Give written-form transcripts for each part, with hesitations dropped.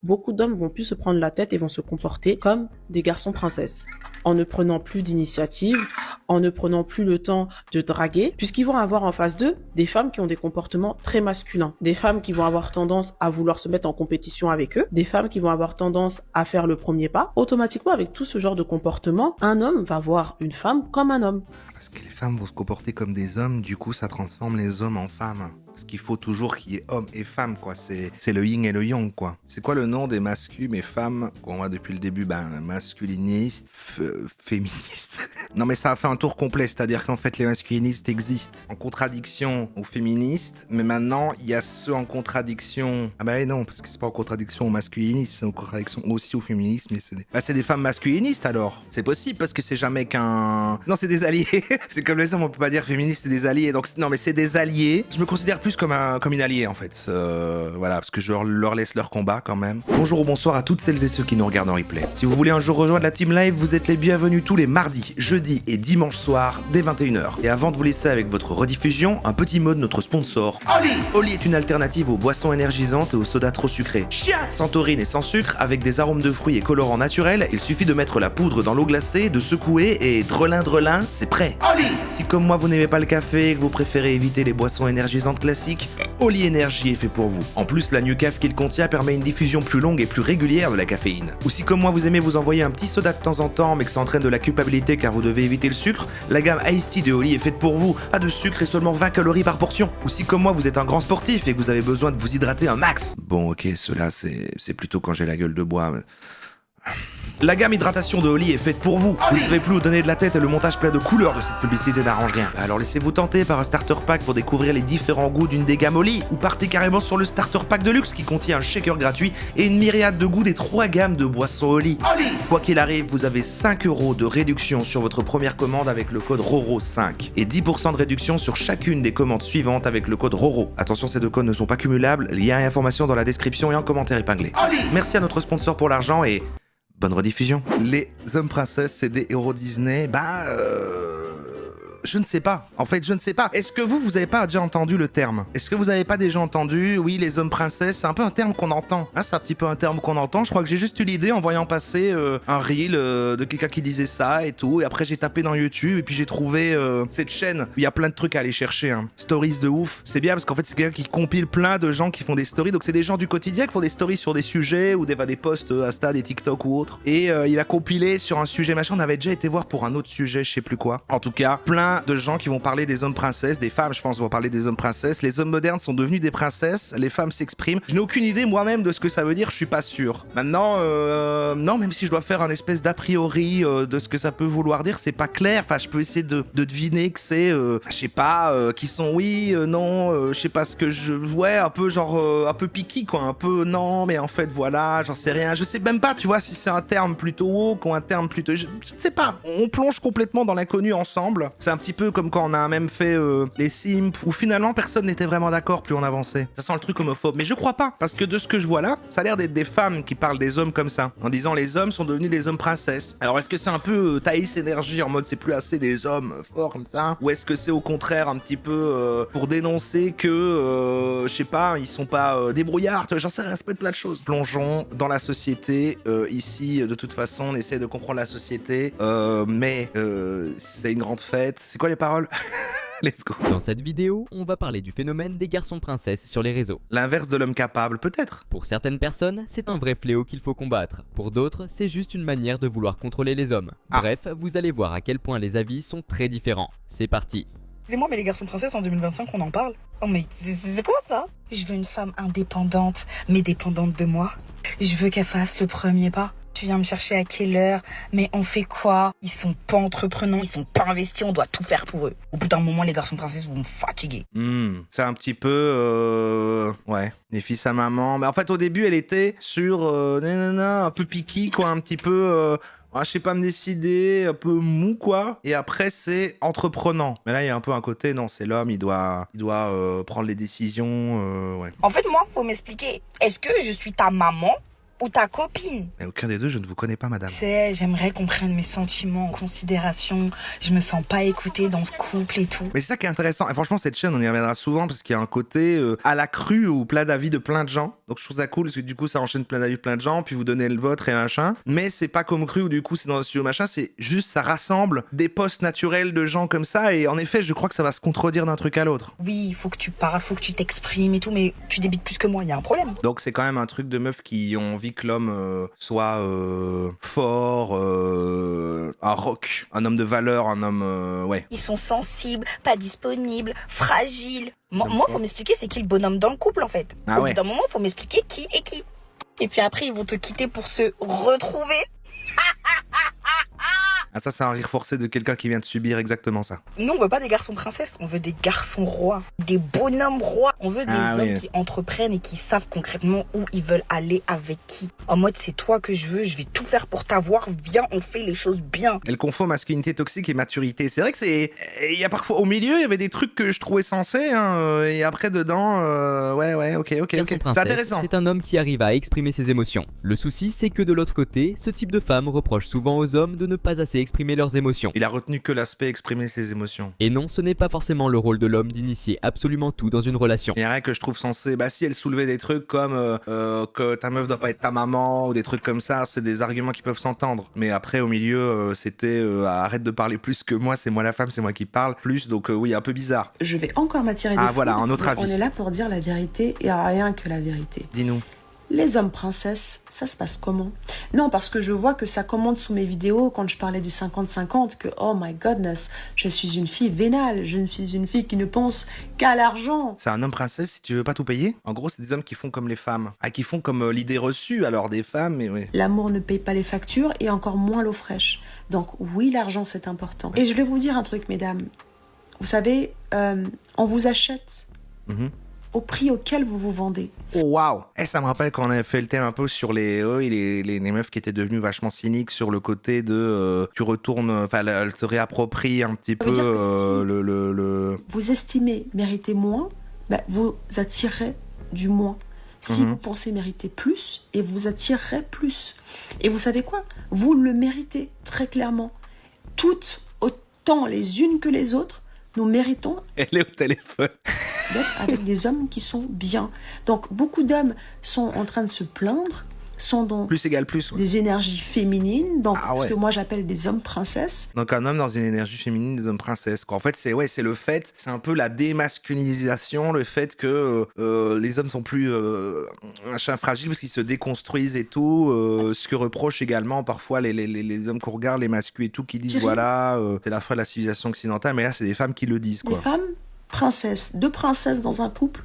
Beaucoup d'hommes vont plus se prendre la tête et vont se comporter comme des garçons princesses, en ne prenant plus d'initiative, en ne prenant plus le temps de draguer, puisqu'ils vont avoir en face d'eux des femmes qui ont des comportements très masculins, des femmes qui vont avoir tendance à vouloir se mettre en compétition avec eux, des femmes qui vont avoir tendance à faire le premier pas. Automatiquement, avec tout ce genre de comportement, un homme va voir une femme comme un homme. Parce que les femmes vont se comporter comme des hommes, du coup ça transforme les hommes en femmes. Parce qu'il faut toujours qu'il y ait homme et femme, quoi. C'est le yin et le yang, quoi. C'est quoi le nom des masculins et femmes qu'on voit depuis le début? Masculiniste, féministe. Non mais ça a fait un tour complet, c'est-à-dire qu'en fait les masculinistes existent en contradiction aux féministes, mais maintenant il y a ceux en contradiction... Ah bah non, parce que c'est pas en contradiction aux masculinistes, c'est en contradiction aussi aux féministes, mais c'est des femmes masculinistes alors. C'est possible parce que c'est jamais qu'un... Non, c'est des alliés. C'est comme les hommes, on peut pas dire féministes, c'est des alliés. Donc non mais c'est des alliés. Je me considère plus comme une alliée en fait. Voilà, parce que je leur laisse leur combat quand même. Bonjour ou bonsoir à toutes celles et ceux qui nous regardent en replay. Si vous voulez un jour rejoindre la team live, vous êtes les bienvenus tous les mardis, jeudis et dimanches soirs dès 21h. Et avant de vous laisser avec votre rediffusion, un petit mot de notre sponsor. Oli. Oli est une alternative aux boissons énergisantes et aux sodas trop sucrés. Chia, sans taurine et sans sucre, avec des arômes de fruits et colorants naturels, il suffit de mettre la poudre dans l'eau glacée, de secouer et drelin, c'est prêt. Oli. Si comme moi vous n'aimez pas le café et que vous préférez éviter les boissons énergisantes classiques, Oli Energy est fait pour vous. En plus, la Nucaf qu'il contient permet une diffusion plus longue et plus régulière de la caféine. Ou si comme moi vous aimez vous envoyer un petit soda de temps en temps mais que ça entraîne de la culpabilité car vous devez éviter le sucre, la gamme Iced Tea de Oli est faite pour vous. Pas de sucre et seulement 20 calories par portion. Ou si comme moi vous êtes un grand sportif et que vous avez besoin de vous hydrater un max. Bon ok, cela c'est plutôt quand j'ai la gueule de bois. Mais... La gamme hydratation de Oli est faite pour vous. Vous ne savez plus où donner de la tête et le montage plein de couleurs de cette publicité n'arrange rien. Alors laissez-vous tenter par un starter pack pour découvrir les différents goûts d'une des gammes Oli. Ou partez carrément sur le starter pack de luxe qui contient un shaker gratuit et une myriade de goûts des 3 gammes de boissons Oli. Quoi qu'il arrive, vous avez 5 € de réduction sur votre première commande avec le code RORO5 et 10% de réduction sur chacune des commandes suivantes avec le code RORO. Attention, ces 2 codes ne sont pas cumulables. Lien et informations dans la description et en commentaire épinglé. Merci à notre sponsor pour l'argent et... bonne rediffusion. Les hommes princesses, c'est des héros Disney. Je ne sais pas. En fait, je ne sais pas. Est-ce que vous avez pas déjà entendu le terme? Est-ce que vous avez pas déjà entendu? Oui, les hommes princesses, c'est un peu un terme qu'on entend. Hein, c'est un petit peu un terme qu'on entend. Je crois que j'ai juste eu l'idée en voyant passer un reel de quelqu'un qui disait ça et tout. Et après, j'ai tapé dans YouTube et puis j'ai trouvé cette chaîne où il y a plein de trucs à aller chercher. Hein. Stories de ouf. C'est bien parce qu'en fait, c'est quelqu'un qui compile plein de gens qui font des stories. Donc, c'est des gens du quotidien qui font des stories sur des sujets ou des posts Insta, des TikTok ou autres. Et il a compilé sur un sujet machin. On avait déjà été voir pour un autre sujet, je sais plus quoi. En tout cas, plein de gens qui vont parler des hommes princesses, des femmes je pense vont parler des hommes princesses, les hommes modernes sont devenus des princesses, les femmes s'expriment. Je n'ai aucune idée moi-même de ce que ça veut dire, je suis pas sûr. Maintenant, non, même si je dois faire un espèce d'a priori de ce que ça peut vouloir dire, c'est pas clair. Enfin, je peux essayer de deviner que c'est, je sais pas, qui sont oui, non, je sais pas ce que je... Ouais, un peu genre, un peu piqué quoi, un peu non, mais en fait voilà, j'en sais rien. Je sais même pas, tu vois, si c'est un terme plutôt woke ou un terme plutôt... Je ne sais pas, on plonge complètement dans l'inconnu ensemble. C'est un petit peu comme quand on a même fait les Sims, où finalement personne n'était vraiment d'accord plus on avançait. Ça sent le truc homophobe, mais je crois pas, parce que de ce que je vois là, ça a l'air d'être des femmes qui parlent des hommes comme ça, en disant les hommes sont devenus des hommes princesses. Alors est-ce que c'est un peu Thaïs énergie en mode c'est plus assez des hommes forts comme ça, ou est-ce que c'est au contraire un petit peu pour dénoncer que, je sais pas, ils sont pas débrouillards, j'en sais rien, ça peut être plein de choses. Plongeons dans la société, ici de toute façon on essaie de comprendre la société, mais c'est une grande fête. C'est quoi les paroles? Let's go. Dans cette vidéo, on va parler du phénomène des garçons princesses sur les réseaux. L'inverse de l'homme capable, peut-être. Pour certaines personnes, c'est un vrai fléau qu'il faut combattre. Pour d'autres, c'est juste une manière de vouloir contrôler les hommes. Bref, vous allez voir à quel point les avis sont très différents. C'est parti. Excusez-moi, mais les garçons princesses en 2025, on en parle? Oh mais c'est quoi ça? Je veux une femme indépendante, mais dépendante de moi. Je veux qu'elle fasse le premier pas. Tu viens me chercher à quelle heure? Mais on fait quoi? Ils sont pas entreprenants, ils sont pas investis, on doit tout faire pour eux. Au bout d'un moment, les garçons princesses vont me fatiguer. C'est un petit peu... ouais, les fils à maman. Mais en fait, au début, elle était sur... un peu piquée, quoi, un petit peu... je sais pas me décider, un peu mou, quoi. Et après, c'est entreprenant. Mais là, il y a un peu un côté, non, c'est l'homme, il doit prendre les décisions, ouais. En fait, moi, faut m'expliquer. Est-ce que je suis ta maman ou ta copine. Mais aucun des deux, je ne vous connais pas, madame. C'est, j'aimerais qu'on prenne mes sentiments en considération. Je me sens pas écoutée dans ce couple et tout. Mais c'est ça qui est intéressant. Et franchement, cette chaîne, on y reviendra souvent parce qu'il y a un côté à la crue ou plein d'avis de plein de gens. Donc je trouve ça cool parce que du coup, ça enchaîne plein d'avis de plein de gens, puis vous donnez le vôtre et machin. Mais c'est pas comme cru où du coup, c'est dans un studio machin. C'est juste, ça rassemble des posts naturels de gens comme ça. Et en effet, je crois que ça va se contredire d'un truc à l'autre. Oui, il faut que tu parles, faut que tu t'exprimes et tout, mais tu débites plus que moi, il y a un problème. Donc c'est quand même un truc de meufs qui ont envie que l'homme soit fort, un rock, un homme de valeur, un homme... ouais. Ils sont sensibles, pas disponibles, fragiles. Moi, faut m'expliquer c'est qui le bonhomme dans le couple, en fait. Ah Au ouais. bout d'un moment, faut m'expliquer qui est qui. Et puis après, ils vont te quitter pour se retrouver. Ah ça, c'est un rire forcé de quelqu'un qui vient de subir exactement ça. Nous, on veut pas des garçons princesses, on veut des garçons rois, des bonhommes rois. On veut des hommes qui entreprennent et qui savent concrètement où ils veulent aller avec qui. En mode, c'est toi que je veux, je vais tout faire pour t'avoir, viens, on fait les choses bien. Elle confond masculinité toxique et maturité. C'est vrai que c'est... Il y a parfois... Au milieu, il y avait des trucs que je trouvais sensés, hein, et après, dedans... ouais, ok. Garçon C'est princesse, intéressant. c'est un homme qui arrive à exprimer ses émotions. Le souci, c'est que de l'autre côté, ce type de femme reproche souvent aux hommes de ne pas assez exprimer leurs émotions. Il a retenu que l'aspect exprimer ses émotions. Et non, ce n'est pas forcément le rôle de l'homme d'initier absolument tout dans une relation. Il y a rien que je trouve sensé. Bah si elle soulevait des trucs comme que ta meuf doit pas être ta maman ou des trucs comme ça, c'est des arguments qui peuvent s'entendre. Mais après au milieu c'était arrête de parler plus que moi, c'est moi la femme, c'est moi qui parle plus. Donc oui, un peu bizarre. Je vais encore m'attirer des Ah voilà, foudres, un autre mais avis. On est là pour dire la vérité et rien que la vérité. Dis-nous. Les hommes princesses, ça se passe comment? Non, parce que je vois que ça commente sous mes vidéos quand je parlais du 50-50 que oh my goodness, je suis une fille vénale, je suis une fille qui ne pense qu'à l'argent. C'est un homme princesse si tu veux pas tout payer. En gros, c'est des hommes qui font comme les femmes. Ah, qui font comme l'idée reçue alors des femmes, mais oui. L'amour ne paye pas les factures et encore moins l'eau fraîche. Donc oui, l'argent c'est important. Et je vais vous dire un truc, mesdames. Vous savez, on vous achète au prix auquel vous vous vendez. Oh waouh. Ça me rappelle quand on avait fait le thème un peu sur les meufs qui étaient devenues vachement cyniques sur le côté de tu retournes, enfin elles se réapproprient un petit peu Ça veut dire que si le... vous estimez mériter moins, bah, vous attirerez du moins. Si vous pensez mériter plus, et vous attirerez plus. Et vous savez quoi? Vous le méritez très clairement. Toutes autant les unes que les autres, nous méritons Elle est au téléphone. d'être avec des hommes qui sont bien. Donc beaucoup d'hommes sont en train de se plaindre, sont dans Plus égale plus. Ouais. des énergies féminines, donc Ah ouais. ce que moi j'appelle des hommes princesses. Donc un homme dans une énergie féminine, des hommes princesses. Quoi. En fait, c'est le fait, c'est un peu la démasculinisation, le fait que les hommes sont plus fragiles parce qu'ils se déconstruisent et tout. Ce que reprochent également parfois les hommes qu'on regarde, les masculins et tout, qui disent Thierry. voilà, c'est la fin de la civilisation occidentale, mais là c'est des femmes qui le disent. Les Quoi. femmes princesses, deux princesses dans un couple,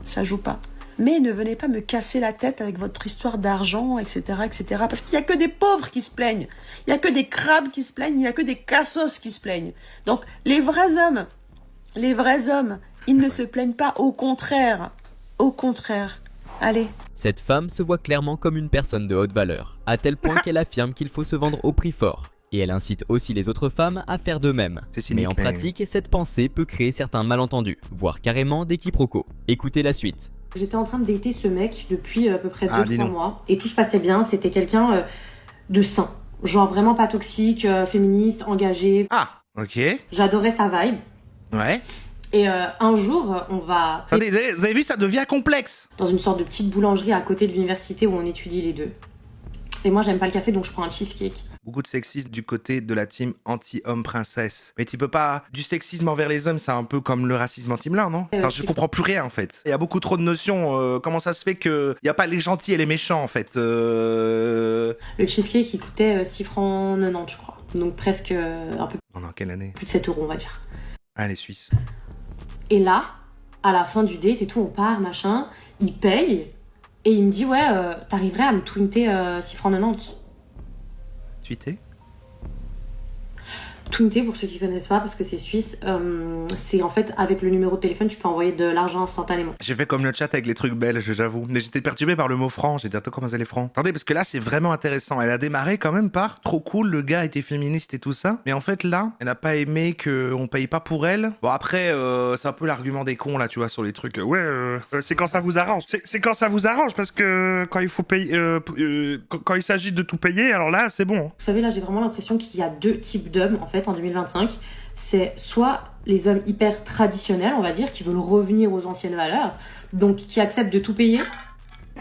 ça joue pas. Mais ne venez pas me casser la tête avec votre histoire d'argent, etc., etc. Parce qu'il n'y a que des pauvres qui se plaignent. Il n'y a que des crabes qui se plaignent. Il n'y a que des cassos qui se plaignent. Donc, les vrais hommes, ils ne se plaignent pas. Au contraire. Allez. Cette femme se voit clairement comme une personne de haute valeur, à tel point qu'elle affirme qu'il faut se vendre au prix fort. Et elle incite aussi les autres femmes à faire de même. C'est cynique, Mais en pratique, cette pensée peut créer certains malentendus, voire carrément des quiproquos. Écoutez la suite. J'étais en train de dater ce mec depuis à peu près 2-3 dis-nous. mois. Et tout se passait bien, c'était quelqu'un de sain. Genre vraiment pas toxique, féministe, engagé. Ah, ok. J'adorais sa vibe. Ouais. Et un jour, on va Attendez, vous avez vu, ça devient complexe. dans une sorte de petite boulangerie à côté de l'université où on étudie les deux. Et moi, j'aime pas le café, donc je prends un cheesecake. Beaucoup de sexisme du côté de la team anti-homme princesse. Mais tu peux pas... Du sexisme envers les hommes, c'est un peu comme le racisme anti-blanc, non? Enfin, je comprends plus rien, en fait. Il y a beaucoup trop de notions. Comment ça se fait qu'il n'y a pas les gentils et les méchants, en fait Le cheesecake, il coûtait 6 francs 90, je crois. Donc presque un peu Pendant quelle année? plus de 7 euros, on va dire. Ah, les Suisses. Et là, à la fin du date et tout, on part, machin, il paye, et il me dit, ouais, t'arriverais à me twinter 6 francs 90. Tweeté? Tunte, pour ceux qui connaissent pas, parce que c'est suisse, c'est en fait avec le numéro de téléphone, tu peux envoyer de l'argent instantanément. J'ai fait comme le chat avec les trucs belges, j'avoue. Mais j'étais perturbé par le mot franc. J'ai dit, attends, comment ça les francs? Attendez, parce que là, c'est vraiment intéressant. Elle a démarré quand même par trop cool, le gars était féministe et tout ça. Mais en fait, là, elle n'a pas aimé qu'on paye pas pour elle. Bon, après, c'est un peu l'argument des cons, là, tu vois, sur les trucs. C'est quand ça vous arrange. C'est quand ça vous arrange, parce que quand il faut payer, quand il s'agit de tout payer, alors là, c'est bon. Vous savez, là, j'ai vraiment l'impression qu'il y a deux types d'hommes, en fait, en 2025. C'est soit les hommes hyper traditionnels, on va dire, qui veulent revenir aux anciennes valeurs, donc qui acceptent de tout payer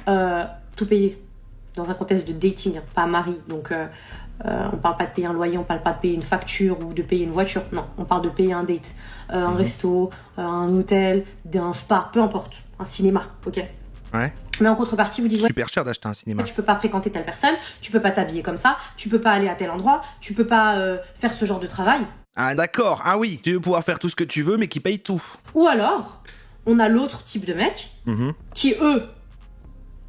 dans un contexte de dating, pas mari. Donc, on parle pas de payer un loyer, on parle pas de payer une facture ou de payer une voiture. Non, on parle de payer un date, un resto, un hôtel, un spa, peu importe, un cinéma, ok. Ouais. Mais en contrepartie, vous dites Super cher d'acheter un cinéma. tu peux pas fréquenter telle personne, tu peux pas t'habiller comme ça, tu peux pas aller à tel endroit, tu peux pas faire ce genre de travail. Ah, d'accord. Ah oui, tu veux pouvoir faire tout ce que tu veux, mais qui paye tout. Ou alors, on a l'autre type de mecs qui, eux,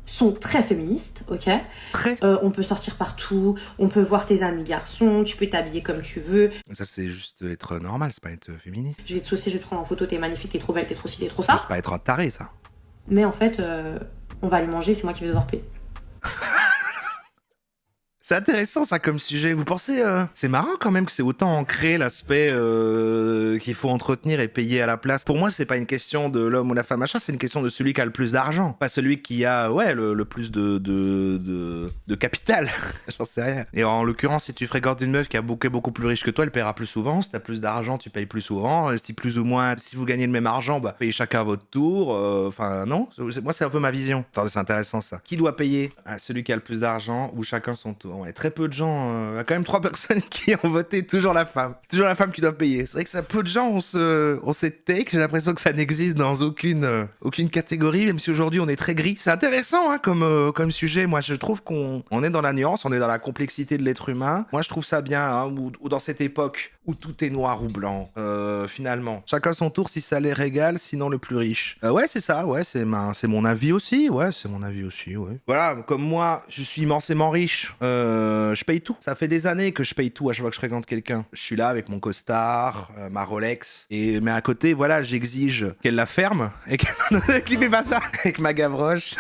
sont très féministes, ok. Très. On peut sortir partout, on peut voir tes amis garçons, tu peux t'habiller comme tu veux. Ça, c'est juste être normal, c'est pas être féministe. Je vais te saucer, je vais te prendre en photo, t'es magnifique, t'es trop belle, t'es trop ci, t'es trop ça. C'est pas être un taré, ça. Mais en fait, on va aller manger, c'est moi qui vais devoir payer. C'est intéressant ça comme sujet. Vous pensez, c'est marrant quand même que c'est autant ancré l'aspect qu'il faut entretenir et payer à la place. Pour moi, c'est pas une question de l'homme ou la femme machin, c'est une question de celui qui a le plus d'argent, pas celui qui a le plus de capital. J'en sais rien. Et en l'occurrence, si tu fréquentes une meuf qui a beaucoup plus riche que toi, elle paiera plus souvent. Si t'as plus d'argent, tu payes plus souvent. Si plus ou moins, si vous gagnez le même argent, bah payez chacun à votre tour. Enfin non, moi c'est un peu ma vision. Attendez, c'est intéressant ça. Qui doit payer? Celui qui a le plus d'argent ou chacun son tour? Ouais, très peu de gens. Il y a quand même 3 personnes qui ont voté toujours la femme. Toujours la femme qui doit payer. C'est vrai que ça, peu de gens ont cette take. J'ai l'impression que ça n'existe dans aucune catégorie, même si aujourd'hui on est très gris. C'est intéressant hein, comme sujet. Moi, je trouve qu'on est dans la nuance, on est dans la complexité de l'être humain. Moi, je trouve ça bien, hein, ou dans cette époque où tout est noir ou blanc, finalement. Chacun son tour si ça les régale, sinon le plus riche. Ouais, c'est ça. Ouais, c'est mon avis aussi. Ouais, c'est mon avis aussi. Ouais. Voilà, comme moi, je suis immensément riche. Je paye tout. Ça fait des années que je paye tout à chaque fois que je fréquente quelqu'un. Je suis là avec mon costard, ma Rolex, mais à côté, voilà, j'exige qu'elle la ferme et qu'elle clipez pas ça avec ma Gavroche.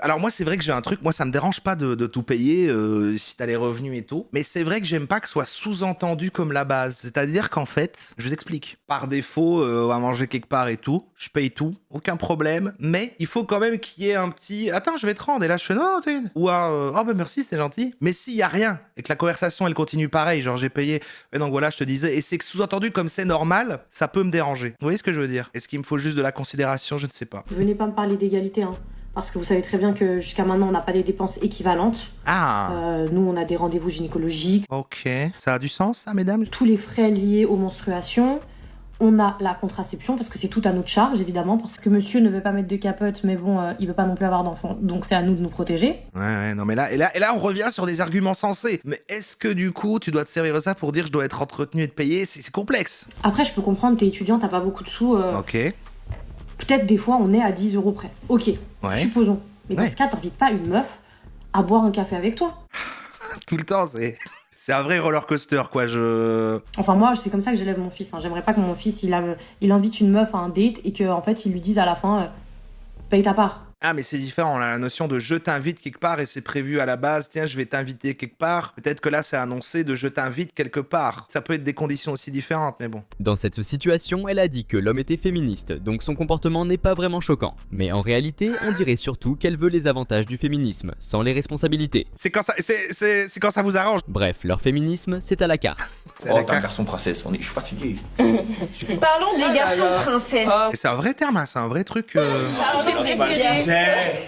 Alors moi, c'est vrai que j'ai un truc. Moi, ça me dérange pas de tout payer si t'as les revenus et tout. Mais c'est vrai que j'aime pas que ce soit sous-entendu comme la base. C'est-à-dire qu'en fait, je vous explique. Par défaut, on va manger quelque part et tout. Je paye tout, aucun problème. Mais il faut quand même qu'il y ait un petit. Attends, je vais te rendre. Et là, je fais non, t'es. Ou oh bah merci, c'est gentil. Mais s'il y a rien et que la conversation elle continue pareil, genre j'ai payé, et donc voilà, je te disais, et c'est que sous-entendu comme c'est normal, ça peut me déranger. Vous voyez ce que je veux dire? Est-ce qu'il me faut juste de la considération? Je ne sais pas. Venez pas me parler d'égalité, hein. Parce que vous savez très bien que jusqu'à maintenant, on n'a pas des dépenses équivalentes. Ah. Nous, on a des rendez-vous gynécologiques. Ok. Ça a du sens, ça, mesdames? Tous les frais liés aux menstruations. On a la contraception, parce que c'est tout à notre charge, évidemment, parce que monsieur ne veut pas mettre de capote, mais bon, il veut pas non plus avoir d'enfants, donc c'est à nous de nous protéger. Ouais, non, mais là, on revient sur des arguments sensés. Mais est-ce que, du coup, tu dois te servir de ça pour dire je dois être entretenu et te payer? C'est complexe. Après, je peux comprendre, t'es étudiant, t'as pas beaucoup de sous. Ok. Peut-être des fois, on est à 10 € près. Ok, ouais. Supposons. Mais dans ce cas, t'invites pas une meuf à boire un café avec toi. Tout le temps, c'est un vrai roller coaster, quoi. Enfin, moi, c'est comme ça que j'élève mon fils. Hein. J'aimerais pas que mon fils, il invite une meuf à un date et qu'en fait, il lui dise à la fin, paye ta part. Ah, mais c'est différent, on a la notion de je t'invite quelque part et c'est prévu à la base, tiens, je vais t'inviter quelque part. Peut-être que là, c'est annoncé de je t'invite quelque part. Ça peut être des conditions aussi différentes, mais bon. Dans cette situation, elle a dit que l'homme était féministe, donc son comportement n'est pas vraiment choquant. Mais en réalité, on dirait surtout qu'elle veut les avantages du féminisme, sans les responsabilités. C'est quand ça vous arrange. Bref, leur féminisme, c'est à la carte. C'est t'es un garçon princesse, je suis fatigué. Parlons des garçons princesses. Et c'est un vrai terme, hein, c'est un vrai truc.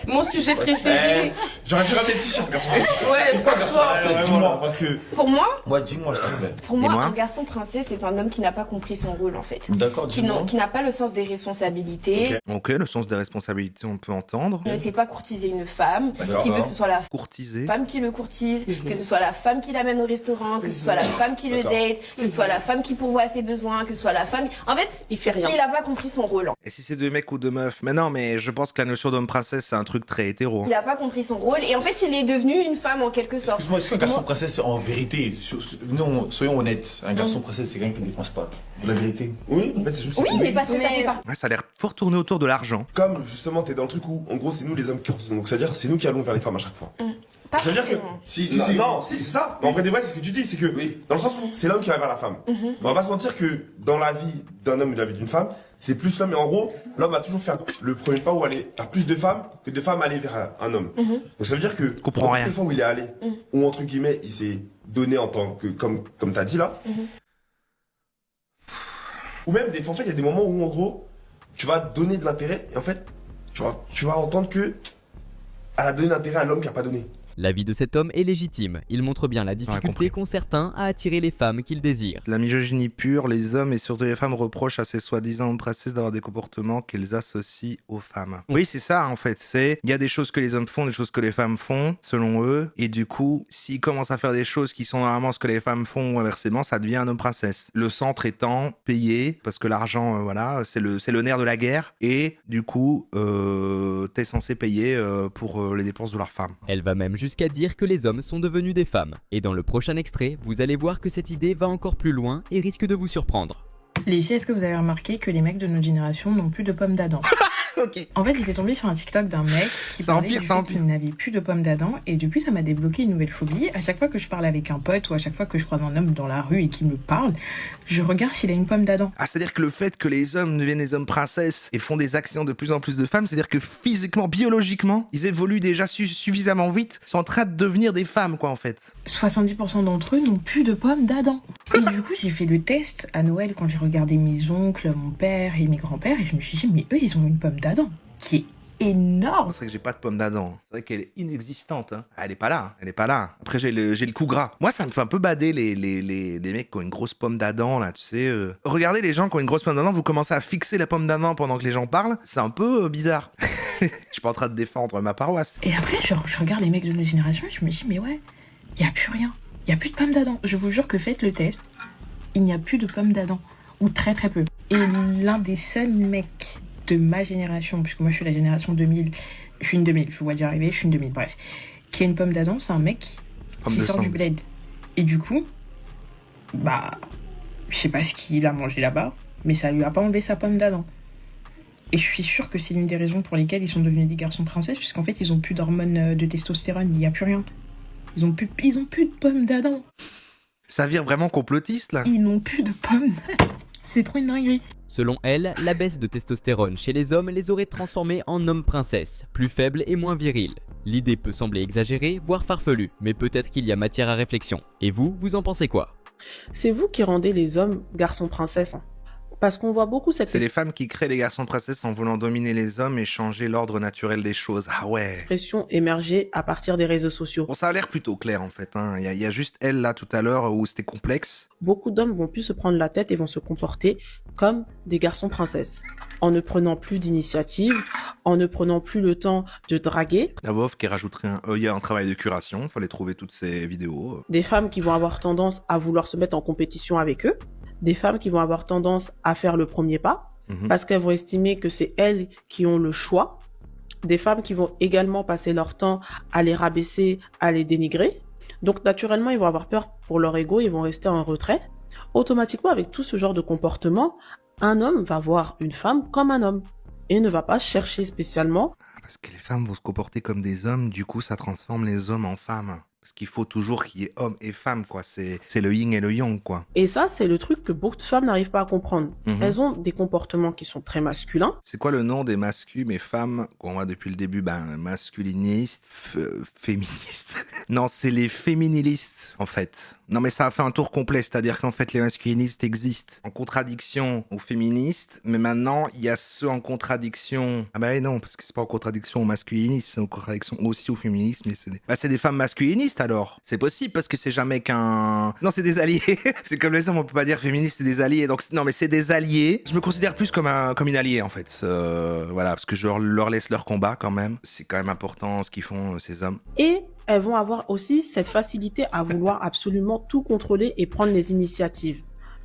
Mon sujet préféré. J'aurais dû ramener le t-shirt, garçon princesse. Ouais, franchement. Dis-moi, parce que. Pour moi, dis-moi, je te plaît. Pour moi, un garçon princesse, c'est un homme qui n'a pas compris son rôle en fait. D'accord, dis-moi. Qui n'a pas le sens des responsabilités. Ok, le sens des responsabilités, on peut entendre. Ne sait pas courtiser une femme. Qui veut que ce soit la femme qui le courtise, que ce soit la femme qui l'amène au restaurant, que ce soit la femme qui le date, que ce soit la femme qui pourvoit à ses besoins, que ce soit la femme. En fait, il fait rien. Il n'a pas compris son rôle. Et si c'est deux mecs ou deux meufs? Mais non, mais je pense que la notion d'homme princesse, c'est un truc très hétéro. Il a pas compris son rôle et en fait il est devenu une femme en quelque sorte. Excuse-moi, est-ce qu'un garçon princesse, en vérité, non, soyons honnêtes, un garçon princesse, c'est quelqu'un qui ne dépense pas. La vérité. Oui, en fait, c'est juste. Oui, mais parce que ça fait partie. Ouais, ça a l'air fort tourné autour de l'argent. Comme justement, t'es dans le truc où, en gros, c'est nous les hommes qui courtisent. Donc, c'est-à-dire, c'est nous qui allons vers les femmes à chaque fois. Pas Ça veut dire que. forcément. Si, c'est ça. Mais en vrai, des vrais, c'est ce que tu dis. C'est que, dans le sens où c'est l'homme qui va vers la femme. On va pas se mentir que dans la vie d'un homme et dans la vie d'une femme, c'est plus l'homme. Et en gros, l'homme va toujours faire le premier pas où aller vers plus de femmes que de femmes aller vers un homme. Donc, ça veut dire que. Comprends rien. Une fois où il est allé, ou entre guillemets, il s'est donné en tant que. Comme t'as dit là. Ou même, des fois, en fait, il y a des moments où, en gros, tu vas donner de l'intérêt et en fait, tu vas entendre que elle a donné l'intérêt à l'homme qui a pas donné. L'avis de cet homme est légitime, il montre bien la difficulté compris. qu'ont certains à attirer les femmes qu'ils désirent. La misogynie pure, les hommes et surtout les femmes reprochent à ces soi-disant princesses d'avoir des comportements qu'ils associent aux femmes. Oui, c'est ça en fait, il y a des choses que les hommes font, des choses que les femmes font, selon eux, et du coup, s'ils commencent à faire des choses qui sont normalement ce que les femmes font ou inversement, ça devient un homme princesse. Le centre étant payé, parce que l'argent, voilà, c'est le nerf de la guerre, et du coup, t'es censé payer pour les dépenses de leur femme. Elle va même jusqu'à dire que les hommes sont devenus des femmes. Et dans le prochain extrait, vous allez voir que cette idée va encore plus loin et risque de vous surprendre. Les filles, est-ce que vous avez remarqué que les mecs de notre génération n'ont plus de pommes d'Adam? Ok. En fait, j'étais tombée sur un TikTok d'un mec qui Ça parlait empire, du ça fait empire. qu'il n'avait plus de pommes d'Adam et depuis ça m'a débloqué une nouvelle phobie. À chaque fois que je parle avec un pote ou à chaque fois que je croise un homme dans la rue et qu'il me parle, je regarde s'il a une pomme d'Adam. Ah, c'est-à-dire que le fait que les hommes deviennent des hommes princesses et font des actions de plus en plus de femmes, c'est-à-dire que physiquement, biologiquement, ils évoluent déjà suffisamment vite, sont en train de devenir des femmes, quoi, en fait. 70% d'entre eux n'ont plus de pommes d'Adam. Et du coup, j'ai fait le test à Noël quand j'ai regardé mes oncles, mon père et mes grands-pères et je me suis dit, mais eux, ils ont une pomme d'Adam qui est énorme. C'est vrai que j'ai pas de pomme d'Adam. C'est vrai qu'elle est inexistante. Hein. Elle est pas là. Elle est pas là. Après, j'ai le cou gras. Moi, ça me fait un peu bader les mecs qui ont une grosse pomme d'Adam, là, tu sais. Regardez les gens qui ont une grosse pomme d'Adam, vous commencez à fixer la pomme d'Adam pendant que les gens parlent. C'est un peu bizarre. Je suis pas en train de défendre ma paroisse. Et après, je regarde les mecs de notre génération et je me dis, mais ouais, il n'y a plus rien. Il n'y a plus de pommes d'Adam. Je vous jure que faites le test. Il n'y a plus de pommes d'Adam. Ou très très peu. Et l'un des seuls mecs de ma génération, puisque moi je suis la génération 2000, je suis une 2000, je vous vois déjà arriver, je suis une 2000, bref, qui a une pomme d'Adam, c'est un mec qui sort du bled. Et du coup, bah, je sais pas ce qu'il a mangé là-bas, mais ça lui a pas enlevé sa pomme d'Adam. Et je suis sûre que c'est l'une des raisons pour lesquelles ils sont devenus des garçons princesses, puisqu'en fait ils ont plus d'hormones de testostérone, il n'y a plus rien. Ils ont plus de pommes d'Adam. Ça vire vraiment complotiste, là. Ils n'ont plus de pommes d'Adam. C'est trop une dinguerie. Selon elle, la baisse de testostérone chez les hommes les aurait transformés en hommes princesses, plus faibles et moins virils. L'idée peut sembler exagérée, voire farfelue, mais peut-être qu'il y a matière à réflexion. Et vous en pensez quoi? C'est vous qui rendez les hommes garçons princesses. Hein. Parce qu'on voit beaucoup cette C'est les femmes qui créent les garçons princesses en voulant dominer les hommes et changer l'ordre naturel des choses. Ah ouais. expression émergée à partir des réseaux sociaux. Bon, ça a l'air plutôt clair en fait. Hein. Il y a juste elle là tout à l'heure où c'était complexe. Beaucoup d'hommes vont plus se prendre la tête et vont se comporter comme des garçons princesses. En ne prenant plus d'initiative, en ne prenant plus le temps de draguer. La Vof qui rajouterait il y a un travail de curation, fallait trouver toutes ces vidéos. Des femmes qui vont avoir tendance à vouloir se mettre en compétition avec eux. Des femmes qui vont avoir tendance à faire le premier pas, parce qu'elles vont estimer que c'est elles qui ont le choix. Des femmes qui vont également passer leur temps à les rabaisser, à les dénigrer. Donc naturellement, ils vont avoir peur pour leur ego, ils vont rester en retrait. Automatiquement, avec tout ce genre de comportement, un homme va voir une femme comme un homme et ne va pas chercher spécialement. Parce que les femmes vont se comporter comme des hommes, du coup ça transforme les hommes en femmes. Parce qu'il faut toujours qu'il y ait homme et femme, quoi. C'est le yin et le yang, quoi. Et ça, c'est le truc que beaucoup de femmes n'arrivent pas à comprendre. Elles ont des comportements qui sont très masculins. C'est quoi le nom des masculins, mais femmes, qu'on voit depuis le début? Masculinistes, féministes. Non, c'est les féminilistes, en fait. Non, mais ça a fait un tour complet, c'est-à-dire qu'en fait, les masculinistes existent en contradiction aux féministes, mais maintenant, il y a ceux en contradiction... Ah bah non, parce que c'est pas en contradiction aux masculinistes, c'est en contradiction aussi aux féministes, mais c'est des femmes masculinistes, alors. C'est possible, parce que c'est jamais qu'un... Non, c'est des alliés. C'est comme les hommes, on peut pas dire féministes, c'est des alliés. Donc, non, mais c'est des alliés. Je me considère plus comme une alliée, en fait. Voilà, parce que je leur laisse leur combat, quand même. C'est quand même important, ce qu'ils font, ces hommes. Et elles vont avoir aussi cette facilité à vouloir absolument tout contrôler et prendre les initiatives.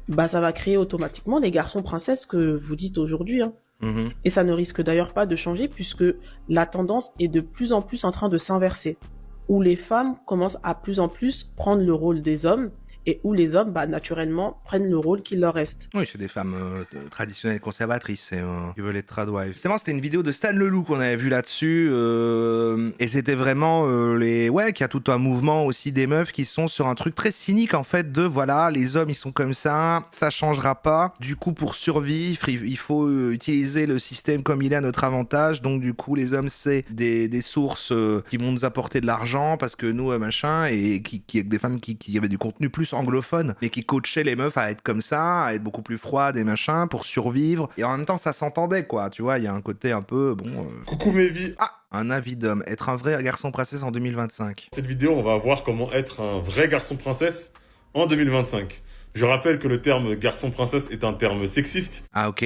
Bah, ça va créer automatiquement des garçons princesses que vous dites aujourd'hui. Hein. Et ça ne risque d'ailleurs pas de changer puisque la tendance est de plus en plus en train de s'inverser, où les femmes commencent à plus en plus prendre le rôle des hommes et où les hommes, naturellement, prennent le rôle qui leur reste. Oui, c'est des femmes traditionnelles conservatrices qui veulent être tradwives. C'était une vidéo de Stan Leloup qu'on avait vu là-dessus et c'était vraiment qu'il y a tout un mouvement aussi des meufs qui sont sur un truc très cynique en fait de voilà, les hommes ils sont comme ça changera pas. Du coup, pour survivre, il faut utiliser le système comme il est à notre avantage. Donc du coup, les hommes c'est des sources qui vont nous apporter de l'argent parce que nous machin et qui des femmes qui avaient du contenu plus anglophone, mais qui coachait les meufs à être comme ça, à être beaucoup plus froides et machin pour survivre. Et en même temps, ça s'entendait, quoi. Tu vois, il y a un côté un peu, Coucou mes vies. Un avis d'homme. Être un vrai garçon princesse en 2025. Cette vidéo, on va voir comment être un vrai garçon princesse en 2025. Je rappelle que le terme garçon princesse est un terme sexiste. Ah ok.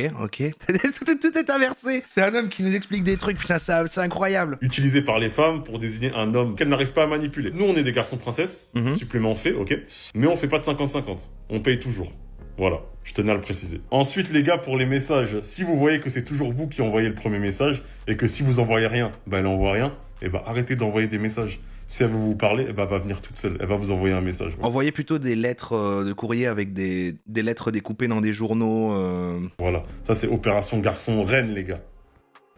tout est inversé. C'est un homme qui nous explique des trucs, putain, c'est incroyable. Utilisé par les femmes pour désigner un homme qu'elles n'arrivent pas à manipuler. Nous, on est des garçons princesses, supplément fait, ok. Mais on fait pas de 50-50. On paye toujours. Voilà, je tenais à le préciser. Ensuite, les gars, pour les messages, si vous voyez que c'est toujours vous qui envoyez le premier message, et que si vous envoyez rien, elle envoie rien, arrêtez d'envoyer des messages. Si elle veut vous parler, elle va venir toute seule. Elle va vous envoyer un message. Envoyez plutôt des lettres de courrier avec des lettres découpées dans des journaux. Voilà, ça c'est opération garçon reine, les gars.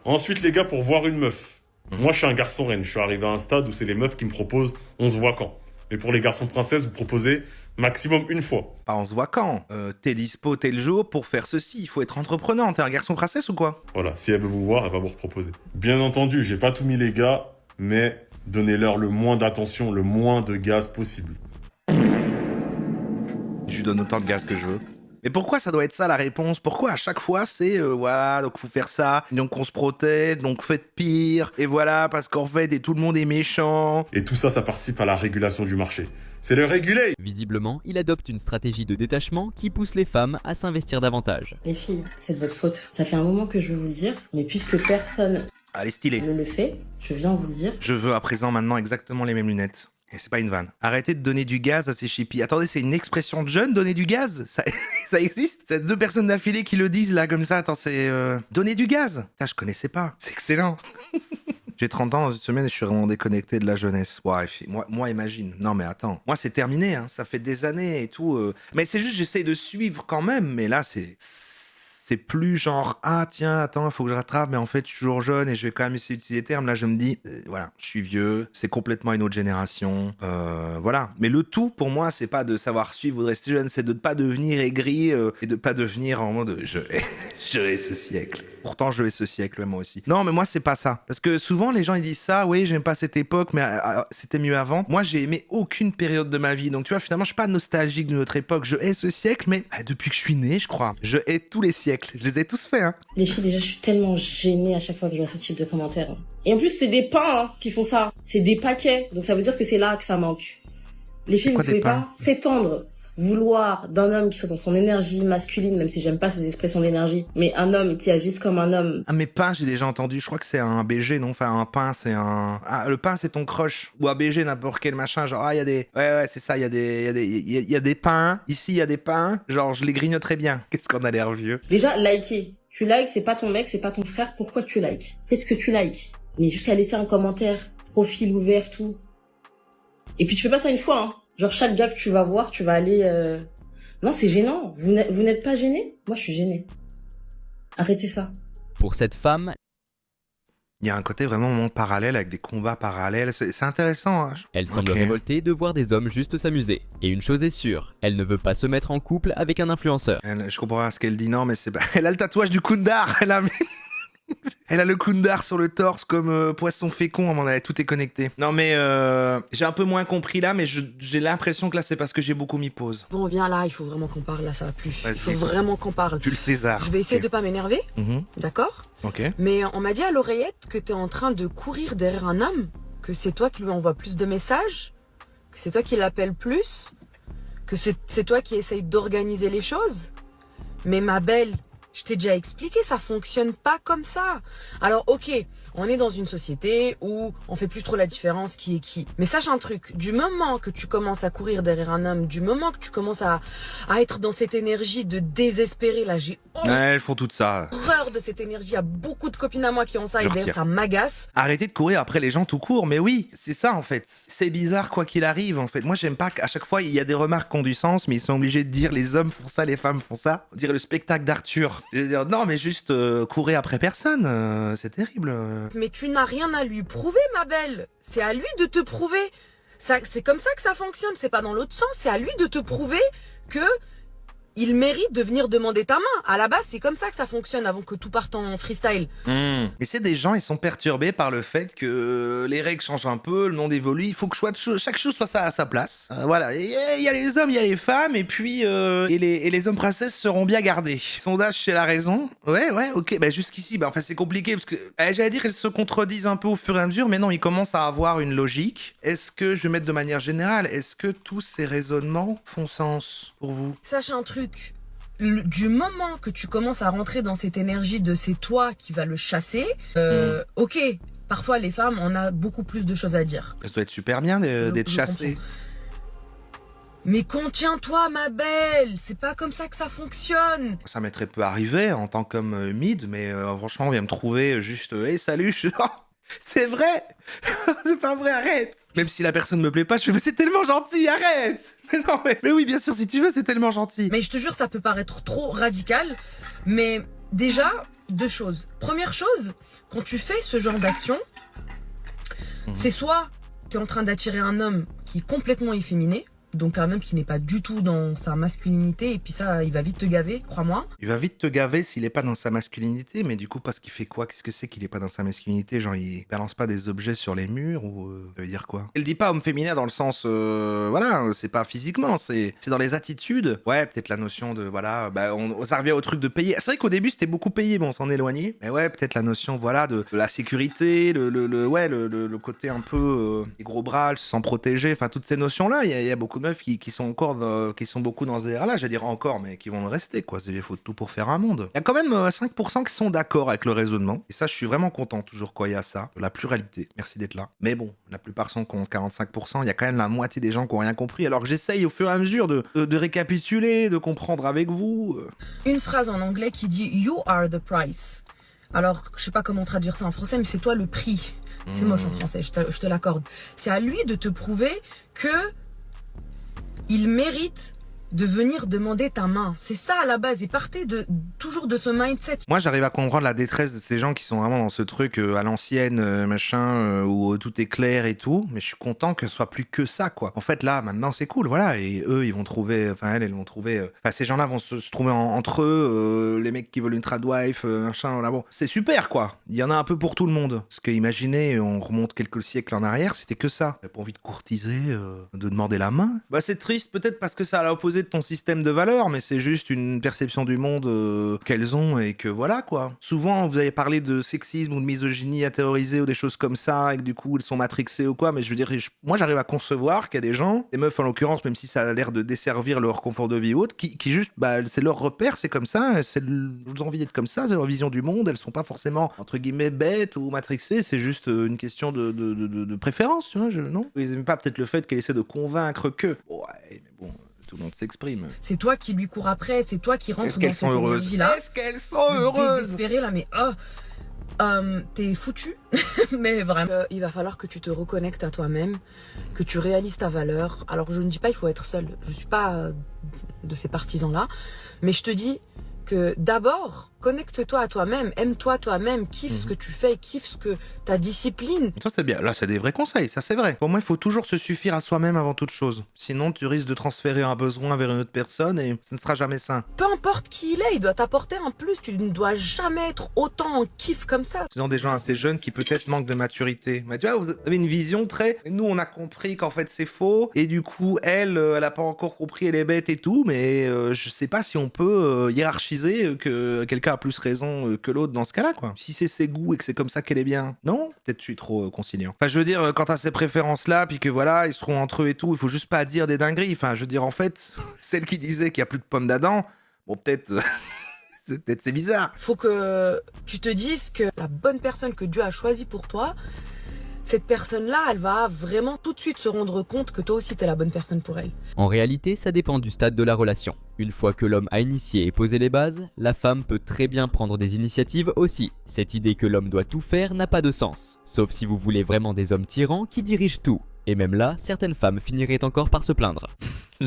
Ensuite, les gars, pour voir une meuf. Moi, je suis un garçon reine. Je suis arrivé à un stade où c'est les meufs qui me proposent « on se voit quand ». Mais pour les garçons princesses, vous proposez maximum une fois. On se voit quand t'es dispo tel jour pour faire ceci. Il faut être entreprenant. T'es un garçon princesse ou quoi? Voilà, si elle veut vous voir, elle va vous reproposer. Bien entendu, j'ai pas tout mis, les gars, mais donnez-leur le moins d'attention, le moins de gaz possible. Je lui donne autant de gaz que je veux. Mais pourquoi ça doit être ça la réponse? Pourquoi à chaque fois c'est voilà, donc faut faire ça, donc on se protège, donc faites pire, et voilà, parce qu'en fait et tout le monde est méchant. Et tout ça, ça participe à la régulation du marché. C'est le réguler. Visiblement, il adopte une stratégie de détachement qui pousse les femmes à s'investir davantage. Les filles, c'est de votre faute. Ça fait un moment que je veux vous le dire, mais puisque personne Elle est stylée. ne le fait, je viens vous le dire. Je veux à présent maintenant exactement les mêmes lunettes. Et c'est pas une vanne. Arrêtez de donner du gaz à ces chippies. Attendez, c'est une expression de jeune, donner du gaz? Ça existe? C'est 2 personnes d'affilée qui le disent là, comme ça. Attends, c'est donner du gaz. Putain, je connaissais pas. C'est excellent. J'ai 30 ans dans une semaine et je suis vraiment déconnecté de la jeunesse. Ouais, moi imagine. Non mais attends. Moi c'est terminé, hein. Ça fait des années et tout. Mais c'est juste, j'essaye de suivre quand même. Mais là, c'est plus genre, ah tiens, attends, il faut que je rattrape, mais en fait, je suis toujours jeune et je vais quand même essayer d'utiliser les termes. Là, je me dis, voilà, je suis vieux, c'est complètement une autre génération. Voilà. Mais le tout, pour moi, c'est pas de savoir suivre ou de rester jeune, c'est de ne pas devenir aigri et de pas devenir en mode, je hais ce siècle. Pourtant, je hais ce siècle, moi aussi. Non, mais moi, c'est pas ça. Parce que souvent, les gens, ils disent ça, oui, j'aime pas cette époque, mais c'était mieux avant. Moi, j'ai aimé aucune période de ma vie. Donc, tu vois, finalement, je suis pas nostalgique de notre époque. Je hais ce siècle, mais depuis que je suis né, je crois, je hais tous les siècles. Je les ai tous faits, hein. Les filles, déjà, je suis tellement gênée à chaque fois que je vois ce type de commentaires. Et en plus, c'est des pains qui font ça. C'est des paquets. Donc, ça veut dire que c'est là que ça manque. Les filles, vous pouvez pas prétendre vouloir d'un homme qui soit dans son énergie masculine, même si j'aime pas ces expressions d'énergie, mais un homme qui agisse comme un homme. Ah mais pain, j'ai déjà entendu, je crois que c'est un BG, non? Enfin un pain, c'est un... Ah, le pain c'est ton crush. Ou un BG, n'importe quel machin, genre ah il y a des... Ouais c'est ça, il y a des pains, ici il y a des pains, genre je les grignoterais bien. Qu'est-ce qu'on a l'air vieux. Déjà, liker. Tu likes, c'est pas ton mec, c'est pas ton frère, pourquoi tu likes? Qu'est-ce que tu likes? Mais jusqu'à laisser un commentaire, profil ouvert, tout. Et puis tu fais pas ça une fois, hein. Genre chaque gars que tu vas voir, tu vas aller... Non, c'est gênant. Vous n'êtes pas gêné? Moi, je suis gênée. Arrêtez ça. Pour cette femme... Il y a un côté vraiment parallèle avec des combats parallèles. C'est intéressant. Hein. Elle semble révoltée de voir des hommes juste s'amuser. Et une chose est sûre, elle ne veut pas se mettre en couple avec un influenceur. Je comprends pas ce qu'elle dit, non, mais c'est pas... Elle a le tatouage du Kundar. Elle a le Kundar sur le torse comme poisson fécond, à mon avis, tout est connecté. Non mais j'ai un peu moins compris là, mais j'ai l'impression que là c'est parce que j'ai beaucoup mis pause. Bon, viens là, il faut vraiment qu'on parle, là ça va plus. Il faut vraiment qu'on parle. Tu le César. Je vais essayer de pas m'énerver, d'accord? Ok. Mais on m'a dit à l'oreillette que t'es en train de courir derrière un homme, que c'est toi qui lui envoie plus de messages, que c'est toi qui l'appelle plus, que c'est toi qui essaye d'organiser les choses. Mais ma belle, Je t'ai déjà expliqué, ça fonctionne pas comme ça. Alors ok, on est dans une société où on fait plus trop la différence qui est qui. Mais sache un truc, du moment que tu commences à courir derrière un homme, du moment que tu commences à être dans cette énergie de désespérer, là j'ai Elles font tout ça. horreur de cette énergie. Il y a beaucoup de copines à moi qui ont ça et d'ailleurs ça m'agace. Arrêtez de courir après les gens tout court, mais oui, c'est ça en fait. C'est bizarre quoi qu'il arrive en fait. Moi j'aime pas qu'à chaque fois il y a des remarques qui ont du sens, mais ils sont obligés de dire les hommes font ça, les femmes font ça. On dirait le spectacle d'Arthur. Je veux dire, non mais juste courir après personne, c'est terrible. Mais tu n'as rien à lui prouver, ma belle. C'est à lui de te prouver. C'est comme ça que ça fonctionne. C'est pas dans l'autre sens. C'est à lui de te prouver que il mérite de venir demander ta main. À la base, c'est comme ça que ça fonctionne avant que tout parte en freestyle. Mais c'est des gens, ils sont perturbés par le fait que les règles changent un peu, le monde évolue, il faut que chaque chose soit à sa place. Voilà, il y a les hommes, il y a les femmes, et puis et les hommes princesses seront bien gardés. Sondage chez La Raison. Ouais, ok, bah jusqu'ici, enfin c'est compliqué, parce que j'allais dire, ils se contredisent un peu au fur et à mesure, mais non, ils commencent à avoir une logique. Est-ce que, je vais mettre de manière générale, est-ce que tous ces raisonnements font sens pour vous? Sache un truc. Du moment que tu commences à rentrer dans cette énergie de c'est toi qui vas le chasser, ok, parfois les femmes, on a beaucoup plus de choses à dire. Ça doit être super bien d'être chassé. Mais contiens-toi, ma belle, c'est pas comme ça que ça fonctionne. Ça m'est très peu arrivé en tant qu'homme mid, mais franchement, on vient me trouver juste hey, salut, c'est vrai. C'est pas vrai, arrête. Même si la personne me plaît pas, je fais mais c'est tellement gentil, arrête. Mais non, mais oui, bien sûr, si tu veux, c'est tellement gentil. Mais je te jure, ça peut paraître trop radical, mais déjà, deux choses. Première chose, quand tu fais ce genre d'action, c'est soit tu es en train d'attirer un homme qui est complètement efféminé, donc un homme qui n'est pas du tout dans sa masculinité, et puis ça, il va vite te gaver, crois-moi. Il va vite te gaver s'il est pas dans sa masculinité, mais du coup, parce qu'il fait quoi? Qu'est-ce que c'est qu'il est pas dans sa masculinité? Genre, il balance pas des objets sur les murs, ou ça veut dire quoi? Elle dit pas homme féminin dans le sens, voilà, c'est pas physiquement, c'est dans les attitudes. Ouais, peut-être la notion de, voilà, ça revient au truc de payer. C'est vrai qu'au début, c'était beaucoup payé, bon, on s'en éloignait. Mais ouais, peut-être la notion, voilà, de la sécurité, le côté un peu, les gros bras, se sent protégé, enfin, toutes ces notions-là, il y a beaucoup de meufs qui sont encore qui sont beaucoup dans ce délire là, j'allais dire encore, mais qui vont le rester quoi. Il faut tout pour faire un monde. Il y a quand même 5% qui sont d'accord avec le raisonnement, et ça je suis vraiment content toujours quoi. Il y a ça, la pluralité, merci d'être là. Mais bon, la plupart sont contre 45%, il y a quand même la moitié des gens qui ont rien compris, alors que j'essaye au fur et à mesure de récapituler, de comprendre avec vous. Une phrase en anglais qui dit You are the price. Alors je sais pas comment traduire ça en français, mais c'est toi le prix. C'est moche en français, je te l'accorde. C'est à lui de te prouver que il mérite de venir demander ta main. C'est ça à la base, et partez toujours de ce mindset. Moi j'arrive à comprendre la détresse de ces gens qui sont vraiment dans ce truc à l'ancienne, machin, où tout est clair et tout, mais je suis content que ce soit plus que ça quoi. En fait là, maintenant c'est cool, voilà, et eux ils vont trouver, enfin elles vont trouver, enfin ces gens-là vont se trouver entre eux, les mecs qui veulent une tradwife, machin, voilà, bon, c'est super quoi. Il y en a un peu pour tout le monde. Parce que imaginez, on remonte quelques siècles en arrière, c'était que ça. T'as pas envie de courtiser, de demander la main. Bah c'est triste peut-être parce que ça à l'opposé de ton système de valeurs, mais c'est juste une perception du monde qu'elles ont, et que voilà quoi. Souvent vous avez parlé de sexisme ou de misogynie intériorisée ou des choses comme ça, et que du coup elles sont matrixées ou quoi, mais je veux dire, moi j'arrive à concevoir qu'il y a des gens, des meufs en l'occurrence, même si ça a l'air de desservir leur confort de vie ou autre, qui juste, c'est leur repère, c'est comme ça, elles ont envie d'être comme ça, c'est leur vision du monde, elles sont pas forcément entre guillemets bêtes ou matrixées, c'est juste une question de préférence, tu vois, non? Ils aiment pas peut-être le fait qu'elle essaie de convaincre que, ouais, mais bon, tout le monde s'exprime. C'est toi qui lui cours après, c'est toi qui rentre dans cette énergie-là. Est-ce qu'elles sont heureuses? Désespérée là, mais t'es foutu. Mais vraiment, il va falloir que tu te reconnectes à toi-même, que tu réalises ta valeur. Alors je ne dis pas il faut être seul, je suis pas de ces partisans-là, mais je te dis que d'abord, connecte-toi à toi-même, aime-toi toi-même, kiffe ce que tu fais, kiffe ta discipline. Ça c'est bien, là c'est des vrais conseils, ça c'est vrai. Pour moi il faut toujours se suffire à soi-même avant toute chose. Sinon tu risques de transférer un besoin vers une autre personne et ce ne sera jamais sain. Peu importe qui il est, il doit t'apporter un plus, tu ne dois jamais être autant en kiff comme ça. Ce sont des gens assez jeunes qui peut-être manquent de maturité. Mais tu vois, vous avez une vision très... Nous on a compris qu'en fait c'est faux, et du coup elle a pas encore compris, elle est bête et tout, mais je sais pas si on peut hiérarchiser que quelqu'un a plus raison que l'autre dans ce cas-là, quoi. Si c'est ses goûts et que c'est comme ça qu'elle est bien. Non? Peut-être je suis trop conciliant. Enfin, je veux dire, quand t'as ces préférences-là, puis que voilà, ils seront entre eux et tout, il faut juste pas dire des dingueries. Enfin, je veux dire, en fait, celle qui disait qu'il y a plus de pommes d'Adam, bon, peut-être... C'est bizarre. Faut que tu te dises que la bonne personne que Dieu a choisie pour toi, cette personne-là, elle va vraiment tout de suite se rendre compte que toi aussi t'es la bonne personne pour elle. En réalité, ça dépend du stade de la relation. Une fois que l'homme a initié et posé les bases, la femme peut très bien prendre des initiatives aussi. Cette idée que l'homme doit tout faire n'a pas de sens, sauf si vous voulez vraiment des hommes tyrans qui dirigent tout. Et même là, certaines femmes finiraient encore par se plaindre.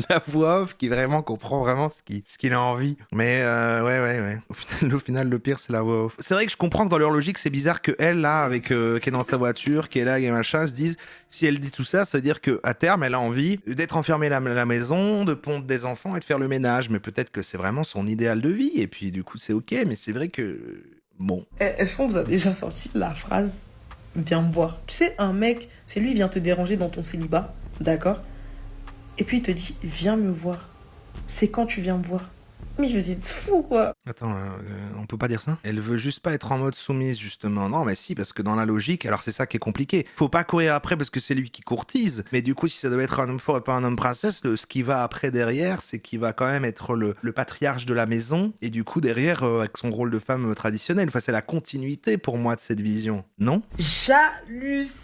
La voix off qui vraiment comprend vraiment ce qu'il a envie. Mais ouais. Au final, le pire, c'est la voix off. C'est vrai que je comprends que dans leur logique, c'est bizarre que elle, là, avec qui est dans sa voiture, qui est là, et machin, se dise, si elle dit tout ça, ça veut dire qu'à terme, elle a envie d'être enfermée à la maison, de pondre des enfants et de faire le ménage. Mais peut-être que c'est vraiment son idéal de vie. Et puis, du coup, c'est ok. Mais c'est vrai que... Bon. Est-ce qu'on vous a déjà sorti la phrase « Viens me voir ». Tu sais, un mec, c'est lui qui vient te déranger dans ton célibat, d'accord ? Et puis il te dit « Viens me voir ». C'est quand tu viens me voir. Mais vous êtes fou, quoi. Attends, on peut pas dire ça? Elle veut juste pas être en mode soumise, justement. Non, mais si, parce que dans la logique, alors c'est ça qui est compliqué. Faut pas courir après parce que c'est lui qui courtise. Mais du coup, si ça doit être un homme fort et pas un homme princesse, ce qui va après derrière, c'est qu'il va quand même être le patriarche de la maison. Et du coup, derrière, avec son rôle de femme traditionnelle. Enfin, c'est la continuité pour moi de cette vision. Non? J'hallucine.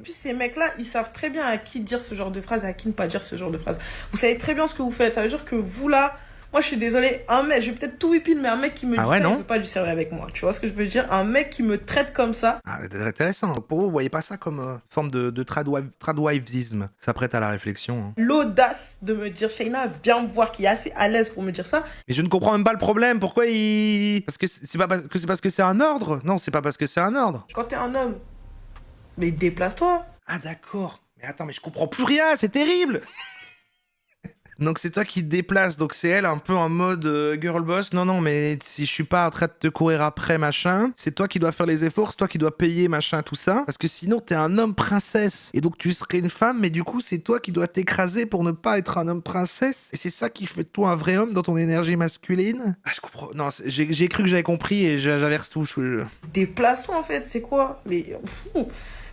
Puis ces mecs-là, ils savent très bien à qui dire ce genre de phrase et à qui ne pas dire ce genre de phrase. Vous savez très bien ce que vous faites. Ça veut dire que vous, là... Moi, je suis désolée, un mec, je vais peut-être tout whipping, mais un mec qui me dit ça, il peut pas lui servir avec moi. Tu vois ce que je veux dire? Un mec qui me traite comme ça. Ah, c'est intéressant. Pour vous voyez pas ça comme forme de tradwivisme? Ça prête à la réflexion. Hein. L'audace de me dire, Shayna, viens me voir, qui est assez à l'aise pour me dire ça. Mais je ne comprends même pas le problème. Pourquoi il... Parce que c'est pas parce que c'est un ordre? Non, c'est pas parce que c'est un ordre. Quand t'es un homme, mais déplace-toi. Ah, d'accord. Mais attends, mais je comprends plus rien, c'est terrible. Donc c'est toi qui te déplaces, donc c'est elle un peu en mode girl boss. Non, mais si je suis pas en train de te courir après, machin, c'est toi qui dois faire les efforts, c'est toi qui dois payer, machin, tout ça. Parce que sinon t'es un homme princesse, et donc tu serais une femme, mais du coup c'est toi qui dois t'écraser pour ne pas être un homme princesse. Et c'est ça qui fait de toi un vrai homme dans ton énergie masculine. Ah, je comprends. Non, j'ai cru que j'avais compris et j'inverse tout. Déplace-toi en fait, c'est quoi? Mais...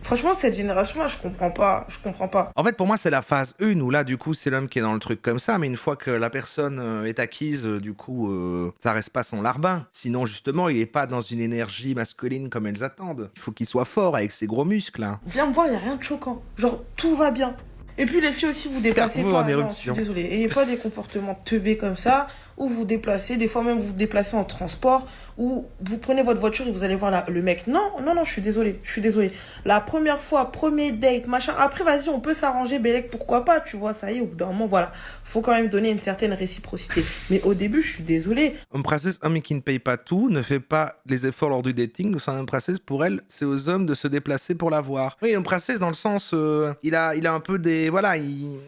Franchement, cette génération-là, je comprends pas. En fait, pour moi, c'est la phase 1 où là, du coup, c'est l'homme qui est dans le truc comme ça. Mais une fois que la personne est acquise, du coup, ça reste pas son larbin. Sinon, justement, il est pas dans une énergie masculine comme elles attendent. Il faut qu'il soit fort avec ses gros muscles. Hein. Viens me voir, y a rien de choquant. Genre, tout va bien. Et puis les filles aussi, vous déplacez pas. En éruption. Non, je suis désolée. Ayez pas des comportements teubés comme ça, ou vous déplacez, des fois même vous déplacez en transport, ou vous prenez votre voiture et vous allez voir le mec. Non, je suis désolée. La première fois, premier date, machin. Après, vas-y, on peut s'arranger, Bélec, pourquoi pas, tu vois, ça y est, au bout d'un moment, voilà. Faut quand même donner une certaine réciprocité. Mais au début, je suis désolée. Homme princesse, homme qui ne paye pas tout, ne fait pas les efforts lors du dating. Nous sommes homme princesse, pour elle, c'est aux hommes de se déplacer pour la voir. Oui, homme princesse, dans le sens, il a un peu des... Voilà,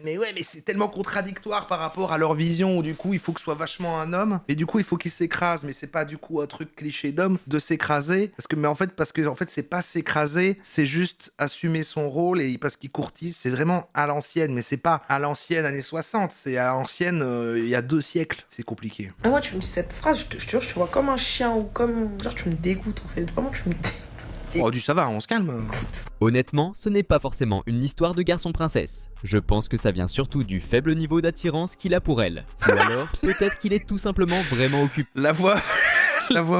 mais c'est tellement contradictoire par rapport à leur vision, où du coup, il faut que ce soit vachement un homme, et du coup, il faut qu'il s'écrase, mais c'est pas du coup un truc cliché d'homme de s'écraser, parce que c'est pas s'écraser, c'est juste assumer son rôle, et parce qu'il courtise, c'est vraiment à l'ancienne, mais c'est pas à l'ancienne années 60, c'est à l'ancienne il y a 2 siècles, c'est compliqué. Et moi, tu me dis cette phrase, je te jure, je te vois comme un chien, ou comme... Genre, tu me dégoûtes, en fait, vraiment, tu me dégoûtes. Oh, ça va, on se calme. Honnêtement, ce n'est pas forcément une histoire de garçon-princesse. Je pense que ça vient surtout du faible niveau d'attirance qu'il a pour elle. Ou alors, peut-être qu'il est tout simplement vraiment occupé. La voix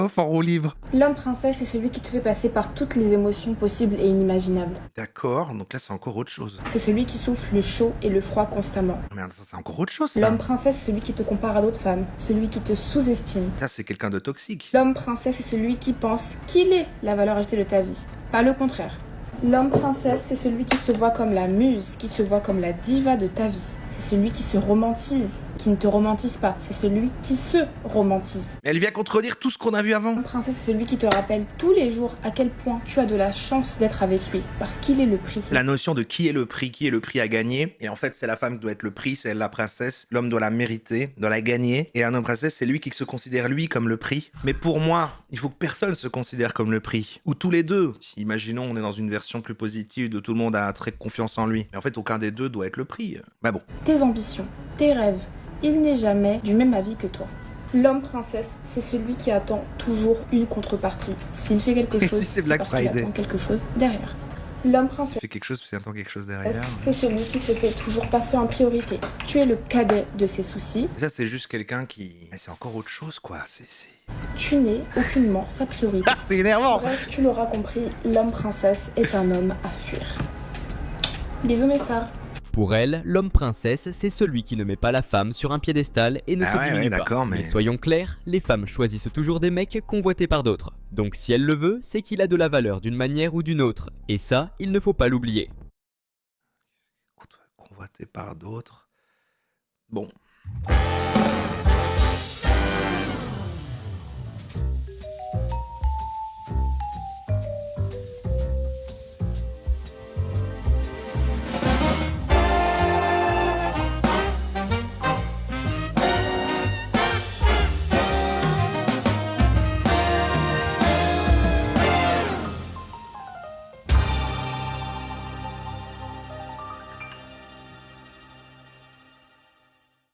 off en roue libre. L'homme princesse, c'est celui qui te fait passer par toutes les émotions possibles et inimaginables. D'accord, donc là c'est encore autre chose. C'est celui qui souffle le chaud et le froid constamment. Merde, ça c'est encore autre chose ça. L'homme princesse, c'est celui qui te compare à d'autres femmes, celui qui te sous-estime. Ça c'est quelqu'un de toxique. L'homme princesse, c'est celui qui pense qu'il est la valeur ajoutée de ta vie, pas le contraire. L'homme princesse, c'est celui qui se voit comme la muse, qui se voit comme la diva de ta vie. C'est celui qui se romantise, qui ne te romantise pas. C'est celui qui se romantise. Elle vient contredire tout ce qu'on a vu avant. L'homme princesse, c'est celui qui te rappelle tous les jours à quel point tu as de la chance d'être avec lui, parce qu'il est le prix. La notion de qui est le prix à gagner. Et en fait, c'est la femme qui doit être le prix, c'est elle la princesse. L'homme doit la mériter, doit la gagner. Et un homme princesse, c'est lui qui se considère lui comme le prix. Mais pour moi, il faut que personne se considère comme le prix. Ou tous les deux. Si, imaginons, on est dans une version plus positive de tout le monde a très confiance en lui. Mais en fait, aucun des deux doit être le prix. Bah bon. Tes ambitions, tes rêves, il n'est jamais du même avis que toi. L'homme princesse, c'est celui qui attend toujours une contrepartie. S'il fait quelque chose, si c'est Black parce qu'il Friday. attend quelque chose derrière. L'homme Tu princesse, fais quelque chose, puis tu entends quelque chose derrière. c'est celui qui se fait toujours passer en priorité. Tu es le cadet de ses soucis. Ça, c'est juste quelqu'un qui... Mais c'est encore autre chose, quoi. Tu n'es aucunement sa priorité. C'est énervant. Bref, tu l'auras compris, l'homme princesse est un homme à fuir. Bisous mes stars. Pour elle, l'homme princesse, c'est celui qui ne met pas la femme sur un piédestal et ne se diminue pas. d'accord, mais soyons clairs, les femmes choisissent toujours des mecs convoités par d'autres. Donc si elle le veut, c'est qu'il a de la valeur d'une manière ou d'une autre. Et ça, il ne faut pas l'oublier. Convoité par d'autres. Bon.